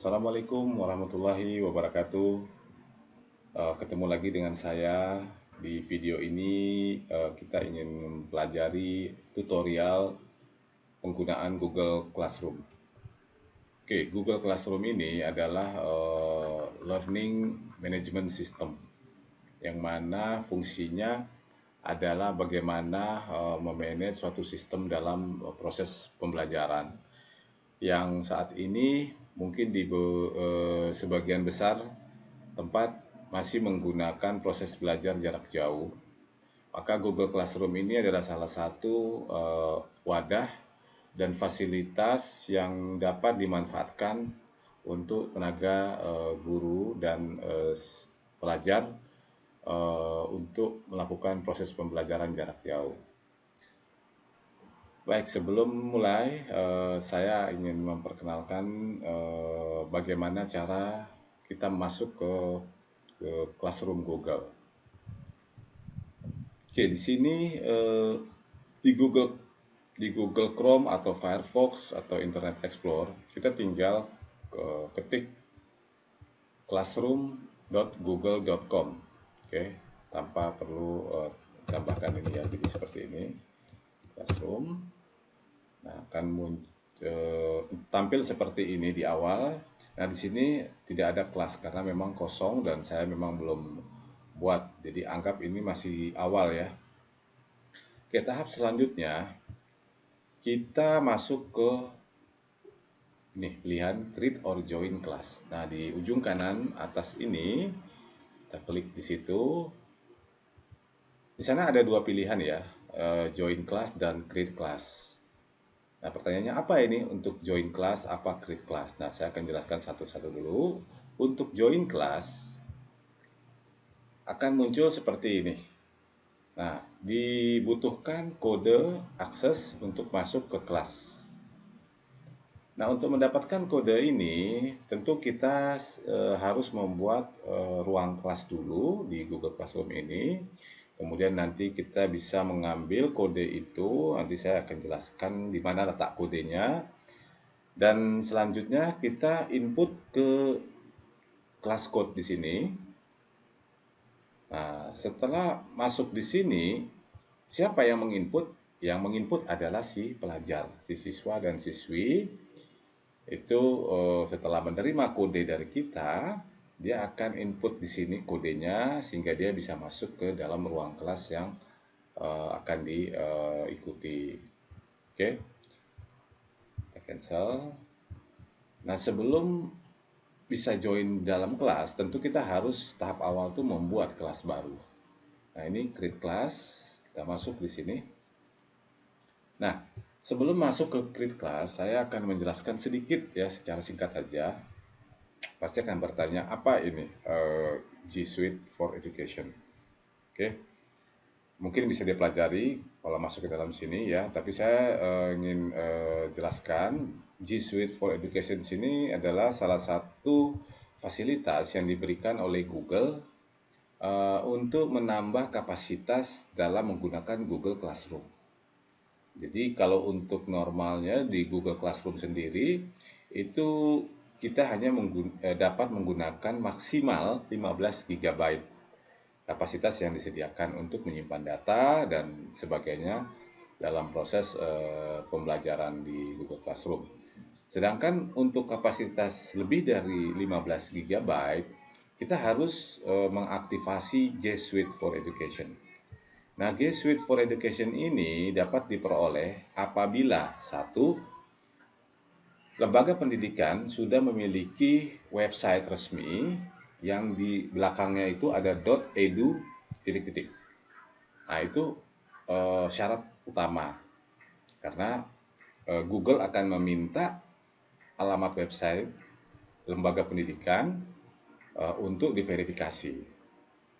Assalamualaikum warahmatullahi wabarakatuh. Ketemu lagi dengan saya. Di video ini kita ingin mempelajari tutorial penggunaan Google Classroom. Oke, Google Classroom ini adalah learning management system, yang mana fungsinya adalah bagaimana memanage suatu sistem dalam proses pembelajaran yang saat ini mungkin di sebagian besar tempat masih menggunakan proses belajar jarak jauh. Maka Google Classroom ini adalah salah satu wadah dan fasilitas yang dapat dimanfaatkan untuk tenaga guru dan pelajar untuk melakukan proses pembelajaran jarak jauh. Baik, sebelum mulai, saya ingin memperkenalkan bagaimana cara kita masuk ke Classroom Google. Oke, di sini di Google Chrome atau Firefox atau Internet Explorer, kita tinggal ketik classroom.google.com. Oke, tanpa perlu tambahkan ini ya. Jadi seperti ini, Classroom. Nah, akan tampil seperti ini di awal. Nah, di sini tidak ada kelas karena memang kosong dan saya memang belum buat. Jadi anggap ini masih awal ya. Oke, tahap selanjutnya kita masuk ke ini pilihan create or join class. Nah, di ujung kanan atas ini kita klik di situ. Di sana ada dua pilihan ya, join class dan create class. Nah, pertanyaannya apa ini untuk join class, apa create class? Nah, saya akan jelaskan satu-satu dulu. Untuk join class akan muncul seperti ini. Nah, dibutuhkan kode akses untuk masuk ke kelas. Nah, untuk mendapatkan kode ini, tentu kita harus membuat ruang kelas dulu di Google Classroom ini. Kemudian nanti kita bisa mengambil kode itu, nanti saya akan jelaskan di mana letak kodenya. Dan selanjutnya kita input ke class code di sini. Nah, setelah masuk di sini, siapa yang menginput? Yang menginput adalah si pelajar, si siswa dan siswi. Itu setelah menerima kode dari kita, dia akan input di sini kodenya sehingga dia bisa masuk ke dalam ruang kelas yang akan diikuti. Oke, kita cancel. Nah, sebelum bisa join dalam kelas, tentu kita harus tahap awal tuh membuat kelas baru. Nah, ini create class, kita masuk di sini. Nah, sebelum masuk ke create class, saya akan menjelaskan sedikit ya secara singkat saja. Pasti akan bertanya, apa ini G Suite for Education? Oke, mungkin bisa dipelajari kalau masuk ke dalam sini ya. Tapi saya ingin jelaskan G Suite for Education sini adalah salah satu fasilitas yang diberikan oleh Google untuk menambah kapasitas dalam menggunakan Google Classroom. Jadi kalau untuk normalnya di Google Classroom sendiri itu kita hanya dapat menggunakan maksimal 15 GB kapasitas yang disediakan untuk menyimpan data dan sebagainya dalam proses pembelajaran di Google Classroom. Sedangkan untuk kapasitas lebih dari 15 GB, kita harus mengaktifasi G Suite for Education. Nah, G Suite for Education ini dapat diperoleh apabila satu, lembaga pendidikan sudah memiliki website resmi yang di belakangnya itu ada .edu. Nah, itu syarat utama karena Google akan meminta alamat website lembaga pendidikan untuk diverifikasi.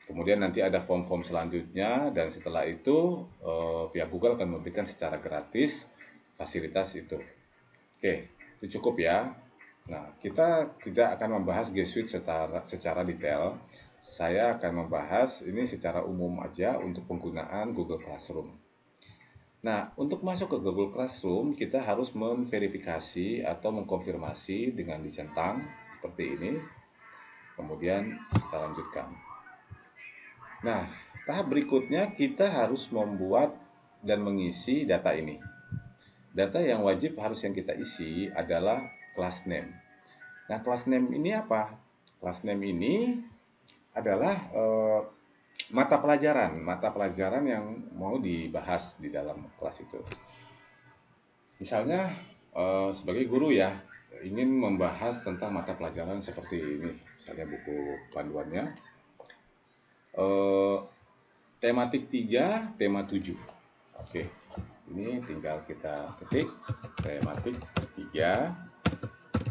Kemudian nanti ada form-form selanjutnya dan setelah itu pihak Google akan memberikan secara gratis fasilitas itu. Oke, itu cukup ya. Nah, kita tidak akan membahas G Suite secara detail. Saya akan membahas ini secara umum aja untuk penggunaan Google Classroom. Nah, untuk masuk ke Google Classroom, kita harus memverifikasi atau mengkonfirmasi dengan dicentang seperti ini. Kemudian kita lanjutkan. Nah, tahap berikutnya kita harus membuat dan mengisi data ini. Data yang wajib harus yang kita isi adalah class name. Nah, class name ini apa? Class name ini adalah mata pelajaran yang mau dibahas di dalam kelas itu. Misalnya sebagai guru ya, ingin membahas tentang mata pelajaran seperti ini, misalnya buku panduannya, tematik 3, tema 7. Oke, ini tinggal kita ketik tematik 3,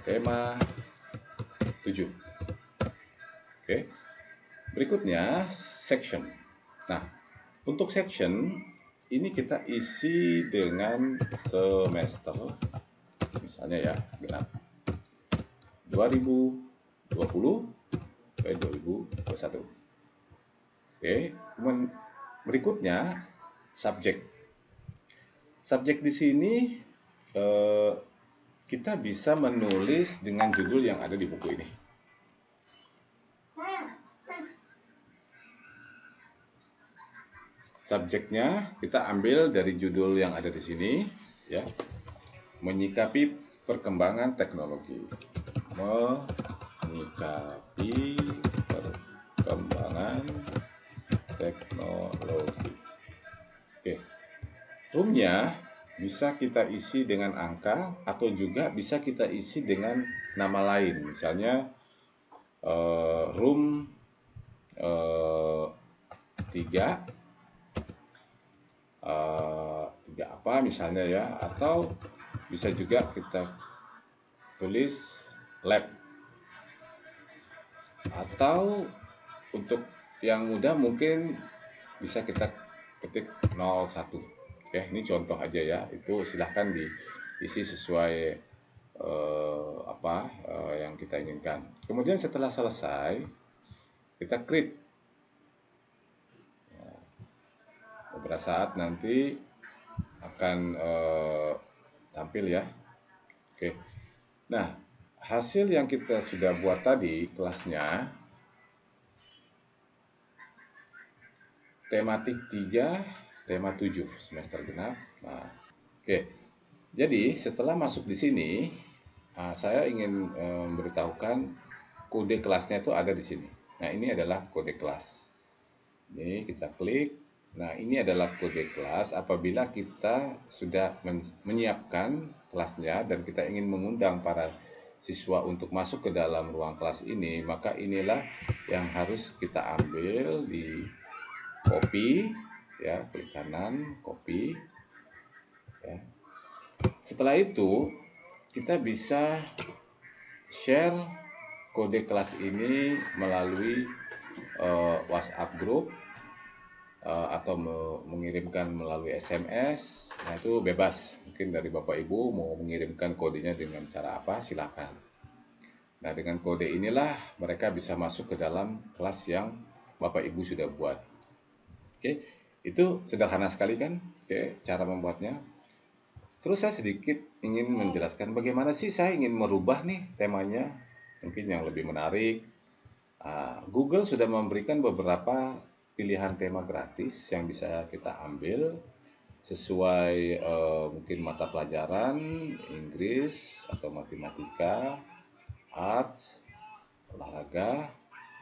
tema 7. Oke, berikutnya section. Nah, untuk section ini kita isi dengan semester, misalnya ya, genap 2020 sampai 2021. Oke, berikutnya subjek. Subjek di sini kita bisa menulis dengan judul yang ada di buku ini. Subjeknya kita ambil dari judul yang ada di sini, ya. Menyikapi perkembangan teknologi. Menyikapi perkembangan teknologi. Oke. Roomnya bisa kita isi dengan angka atau juga bisa kita isi dengan nama lain. Misalnya room 3 apa misalnya ya, atau bisa juga kita tulis lab, atau untuk yang mudah mungkin bisa kita ketik 01. Oke, ini contoh aja ya, itu silahkan diisi sesuai yang kita inginkan. Kemudian setelah selesai kita create. Beberapa saat nanti akan tampil ya. Oke. Nah, hasil yang kita sudah buat tadi kelasnya tematik 3, tema 7 semester genap. Nah, oke. Jadi, setelah masuk di sini, saya ingin memberitahukan kode kelasnya itu ada di sini. Nah, ini adalah kode kelas. Ini kita klik. Nah, ini adalah kode kelas apabila kita sudah menyiapkan kelasnya dan kita ingin mengundang para siswa untuk masuk ke dalam ruang kelas ini, maka inilah yang harus kita ambil, di copy ya, klik kanan, copy ya. Setelah itu kita bisa share kode kelas ini melalui WhatsApp group atau mengirimkan melalui SMS. Nah, itu bebas, mungkin dari Bapak Ibu mau mengirimkan kodenya dengan cara apa, silakan. Nah, dengan kode inilah mereka bisa masuk ke dalam kelas yang Bapak Ibu sudah buat. Oke, itu sederhana sekali kan, oke, cara membuatnya. Terus saya sedikit ingin menjelaskan bagaimana sih saya ingin merubah nih temanya, mungkin yang lebih menarik. Google sudah memberikan beberapa pilihan tema gratis yang bisa kita ambil sesuai mungkin mata pelajaran Inggris atau matematika, arts, olahraga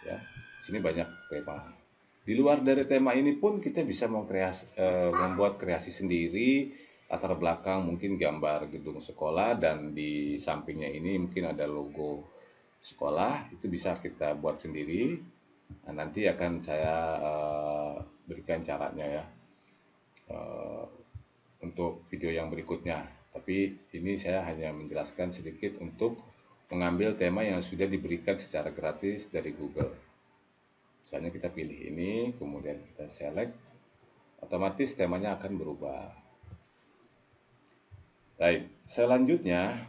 ya. Sini banyak tema. Di luar dari tema ini pun kita bisa membuat kreasi sendiri, latar belakang mungkin gambar gedung sekolah dan di sampingnya ini mungkin ada logo sekolah, itu bisa kita buat sendiri. Nah, nanti akan saya berikan caranya ya untuk video yang berikutnya. Tapi ini saya hanya menjelaskan sedikit untuk mengambil tema yang sudah diberikan secara gratis dari Google. Misalnya kita pilih ini, kemudian kita select, otomatis temanya akan berubah. Baik, selanjutnya,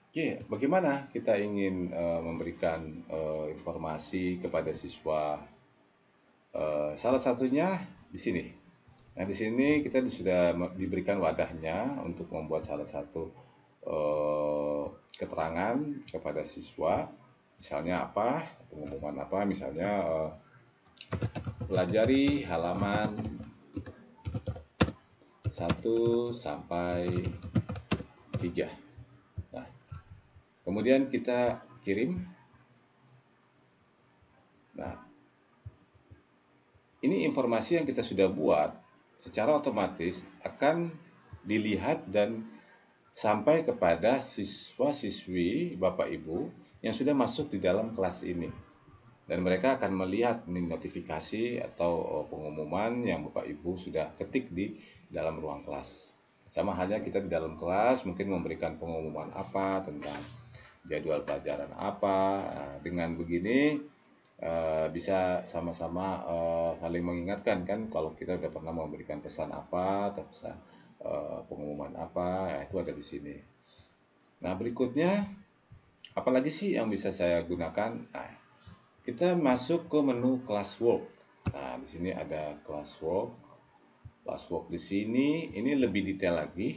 oke, bagaimana kita ingin memberikan informasi kepada siswa? Salah satunya di sini. Nah, di sini kita sudah diberikan wadahnya untuk membuat salah satu keterangan kepada siswa. Misalnya apa? Pengumuman apa? Misalnya pelajari halaman 1 sampai 3. Nah, kemudian kita kirim. Nah, ini informasi yang kita sudah buat secara otomatis akan dilihat dan sampai kepada siswa-siswi Bapak Ibu yang sudah masuk di dalam kelas ini. Dan mereka akan melihat notifikasi atau pengumuman yang Bapak Ibu sudah ketik di dalam ruang kelas. Sama halnya kita di dalam kelas mungkin memberikan pengumuman apa tentang jadwal pelajaran apa. Nah, dengan begini bisa sama-sama saling mengingatkan kan kalau kita sudah pernah memberikan pesan apa atau pesan pengumuman apa, ya, itu ada di sini. Nah, berikutnya apalagi sih yang bisa saya gunakan? Nah, kita masuk ke menu classwork. Nah, di sini ada classwork. Classwork di sini ini lebih detail lagi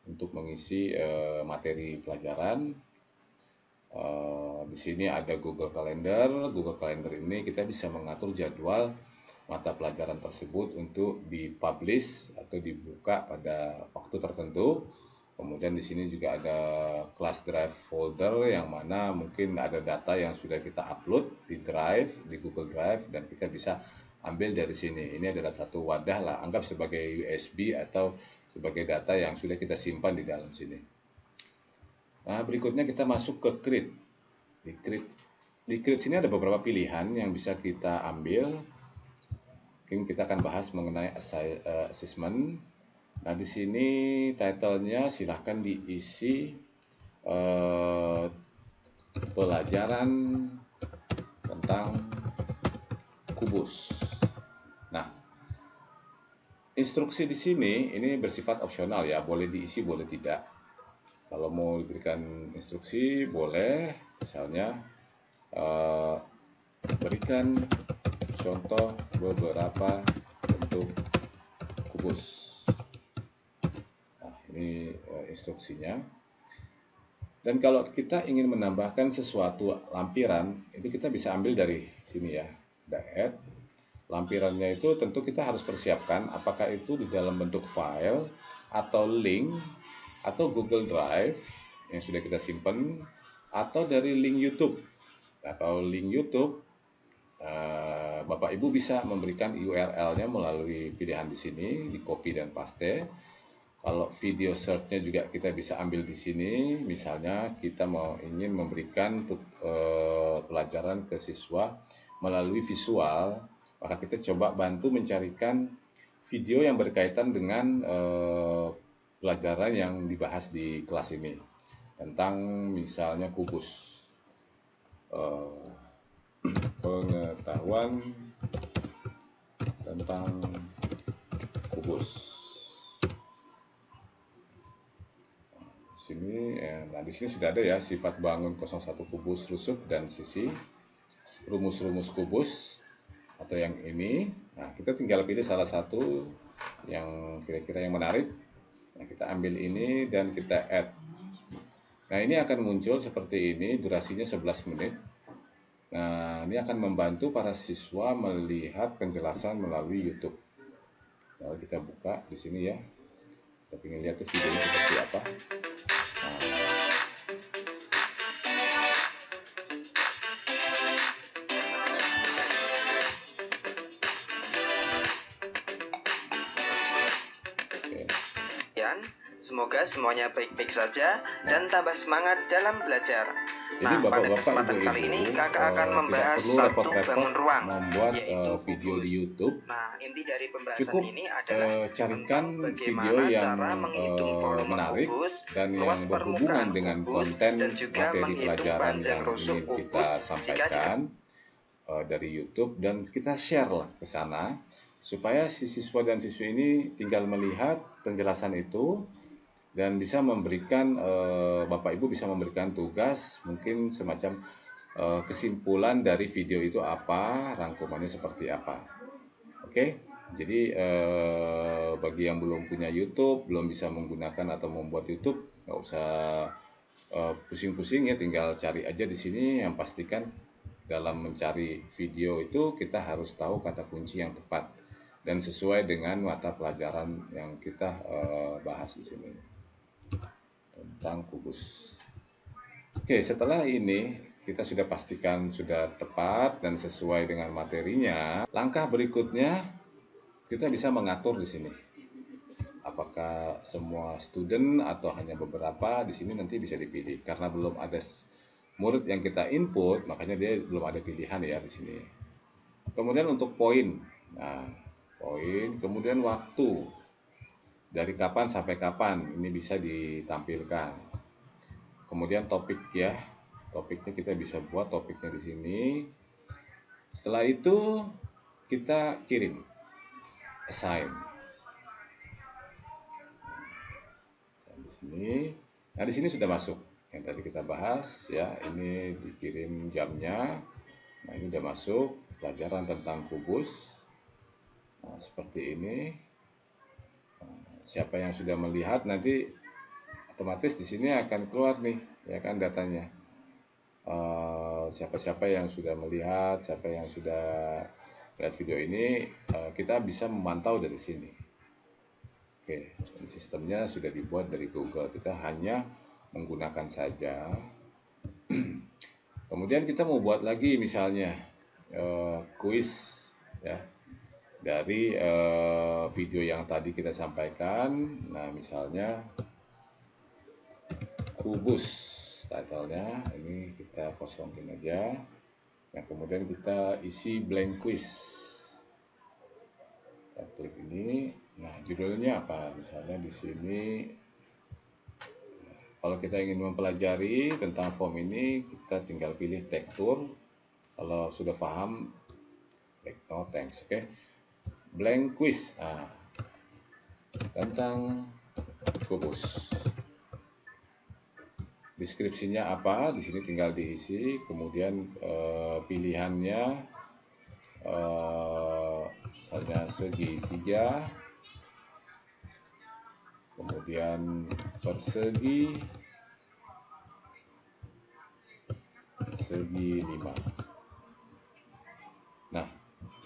untuk mengisi materi pelajaran. Di sini ada Google Calendar. Google Calendar ini kita bisa mengatur jadwal mata pelajaran tersebut untuk dipublish atau dibuka pada waktu tertentu. Kemudian di sini juga ada class drive folder yang mana mungkin ada data yang sudah kita upload di drive, di Google Drive, dan kita bisa ambil dari sini. Ini adalah satu wadah lah, anggap sebagai USB atau sebagai data yang sudah kita simpan di dalam sini. Nah, berikutnya kita masuk ke Create. Di Create sini ada beberapa pilihan yang bisa kita ambil. Mungkin kita akan bahas mengenai assessment. Nah, di sini title-nya silahkan diisi pelajaran tentang kubus. Nah, instruksi di sini ini bersifat opsional ya, boleh diisi boleh tidak. Kalau mau diberikan instruksi boleh, misalnya berikan contoh beberapa bentuk kubus. Nah, ini instruksinya. Dan kalau kita ingin menambahkan sesuatu lampiran, itu kita bisa ambil dari sini ya. Ada add. Lampirannya itu tentu kita harus persiapkan apakah itu di dalam bentuk file atau link atau Google Drive yang sudah kita simpan atau dari link YouTube. Nah, kalau link YouTube Bapak Ibu bisa memberikan URL-nya melalui pilihan di sini, di copy dan paste. Kalau video search-nya juga kita bisa ambil di sini. Misalnya kita ingin memberikan pelajaran ke siswa melalui visual, maka kita coba bantu mencarikan video yang berkaitan dengan pelajaran yang dibahas di kelas ini tentang misalnya kubus. Pengetahuan tentang kubus. Nah di sini sudah ada ya sifat bangun 01 kubus rusuk dan sisi, rumus-rumus kubus atau yang ini. Nah, kita tinggal pilih salah satu yang kira-kira yang menarik. Nah, kita ambil ini dan kita add. Nah, ini akan muncul seperti ini, durasinya 11 menit. Nah, ini akan membantu para siswa melihat penjelasan melalui YouTube. Kalau kita buka di sini ya, kita ingin lihat tuh videonya seperti apa. Semoga semuanya baik-baik saja dan tambah semangat dalam belajar. Jadi pada kesempatan kali ini kakak akan membahas satu bangun ruang, membuat video di YouTube. Nah, inti dari pembahasan Cukup ini adalah carikan video yang menarik dan yang berhubungan dengan konten materi pelajaran yang ingin kita sampaikan dari YouTube, dan kita share lah ke sana supaya si siswa dan siswi ini tinggal melihat penjelasan itu dan bisa memberikan Bapak Ibu bisa memberikan tugas mungkin semacam kesimpulan dari video itu apa, rangkumannya seperti apa. Oke, jadi bagi yang belum punya YouTube, belum bisa menggunakan atau membuat YouTube, nggak usah pusing-pusing ya, tinggal cari aja di sini. Yang pastikan dalam mencari video itu kita harus tahu kata kunci yang tepat dan sesuai dengan mata pelajaran yang kita bahas di sini tentang kubus. Oke, setelah ini kita sudah pastikan sudah tepat dan sesuai dengan materinya. Langkah berikutnya kita bisa mengatur di sini. Apakah semua student atau hanya beberapa, di sini nanti bisa dipilih. Karena belum ada murid yang kita input, makanya dia belum ada pilihan ya di sini. Kemudian untuk poin. Nah, poin, kemudian waktu. Dari kapan sampai kapan ini bisa ditampilkan. Kemudian topik ya. Topiknya kita bisa buat topiknya di sini. Setelah itu kita kirim assign di sini. Nah, di sini sudah masuk yang tadi kita bahas ya. Ini dikirim jamnya. Nah, ini sudah masuk pelajaran tentang kubus. Nah, seperti ini. Nah, siapa yang sudah melihat nanti otomatis di sini akan keluar nih ya kan datanya. Siapa-siapa yang sudah melihat, siapa yang sudah lihat video ini, kita bisa memantau dari sini. Oke, sistemnya sudah dibuat dari Google, kita hanya menggunakan saja. Kemudian kita mau buat lagi misalnya kuis ya dari video yang tadi kita sampaikan. Nah, misalnya kubus. Title-nya ini kita kosongin aja. Nah, kemudian kita isi blank quiz. Kita klik ini. Nah, judulnya apa? Misalnya di sini, kalau kita ingin mempelajari tentang form ini, kita tinggal pilih tag tour. Kalau sudah paham, no thanks, oke. Blank quiz. Nah, tentang kubus. Deskripsinya apa? Di sini tinggal diisi. Kemudian pilihannya misalnya segitiga, kemudian persegi, segi 5. Nah,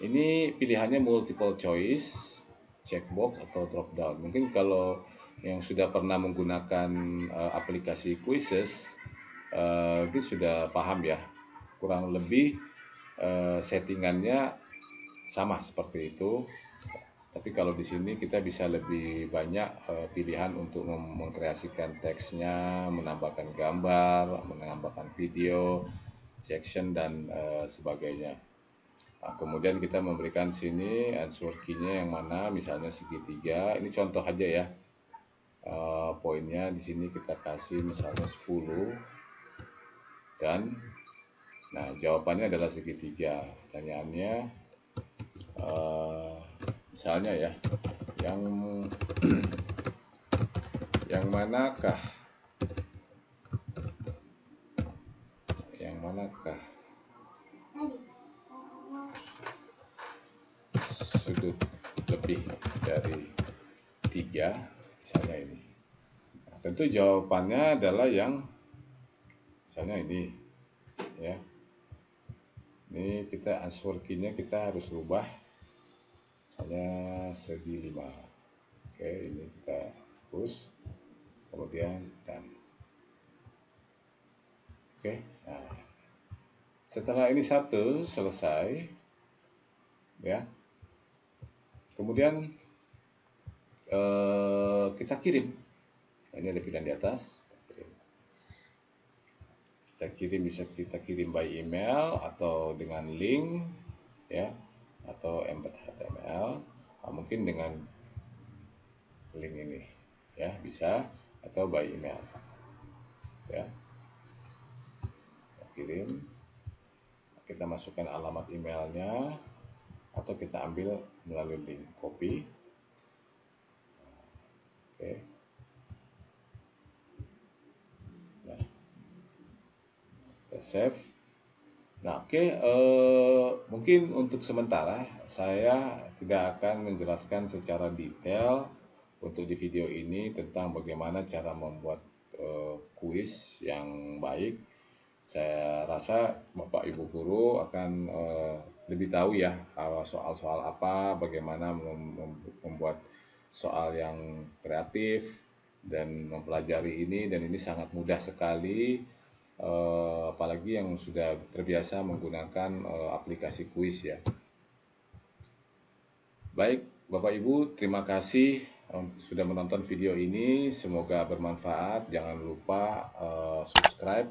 ini pilihannya multiple choice, checkbox atau drop down. Mungkin kalau yang sudah pernah menggunakan aplikasi quizzes, itu sudah paham ya, kurang lebih settingannya sama seperti itu. Tapi kalau di sini kita bisa lebih banyak pilihan untuk mengkreasikan teksnya, menambahkan gambar, menambahkan video, section dan sebagainya. Nah, kemudian kita memberikan sini answer key-nya yang mana, misalnya segitiga. Ini contoh aja ya. Poinnya di sini kita kasih misalnya 10 dan nah jawabannya adalah segitiga. Pertanyaannya misalnya ya, yang manakah sudut lebih dari 3, misalnya ini. Nah, tentu jawabannya adalah yang misalnya ini ya. Ini kita answer key-nya kita harus rubah misalnya segi 5. Oke, ini kita hapus, kemudian dan oke. Nah, setelah ini satu selesai ya, kemudian kita kirim. Nah, ini ada pilihan di atas. Kita kirim, bisa kita kirim by email atau dengan link ya, atau embed HTML. Nah, mungkin dengan link ini ya bisa, atau by email ya. Kita kirim, kita masukkan alamat emailnya atau kita ambil melalui link, copy. Oke. Nah, kita save. Nah, oke, mungkin untuk sementara saya tidak akan menjelaskan secara detail untuk di video ini tentang bagaimana cara membuat kuis kuis yang baik. Saya rasa Bapak Ibu guru akan lebih tahu ya soal-soal apa, bagaimana membuat soal yang kreatif dan mempelajari ini, dan ini sangat mudah sekali, apalagi yang sudah terbiasa menggunakan aplikasi kuis ya. Baik, Bapak Ibu, terima kasih sudah menonton video ini. Semoga bermanfaat. Jangan lupa subscribe.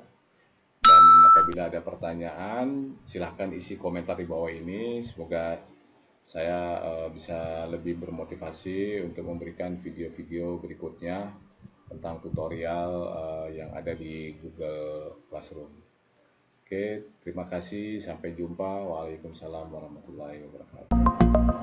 Dan apabila ada pertanyaan, silahkan isi komentar di bawah ini. Semoga saya bisa lebih bermotivasi untuk memberikan video-video berikutnya tentang tutorial yang ada di Google Classroom. Oke, terima kasih. Sampai jumpa. Waalaikumsalam warahmatullahi wabarakatuh.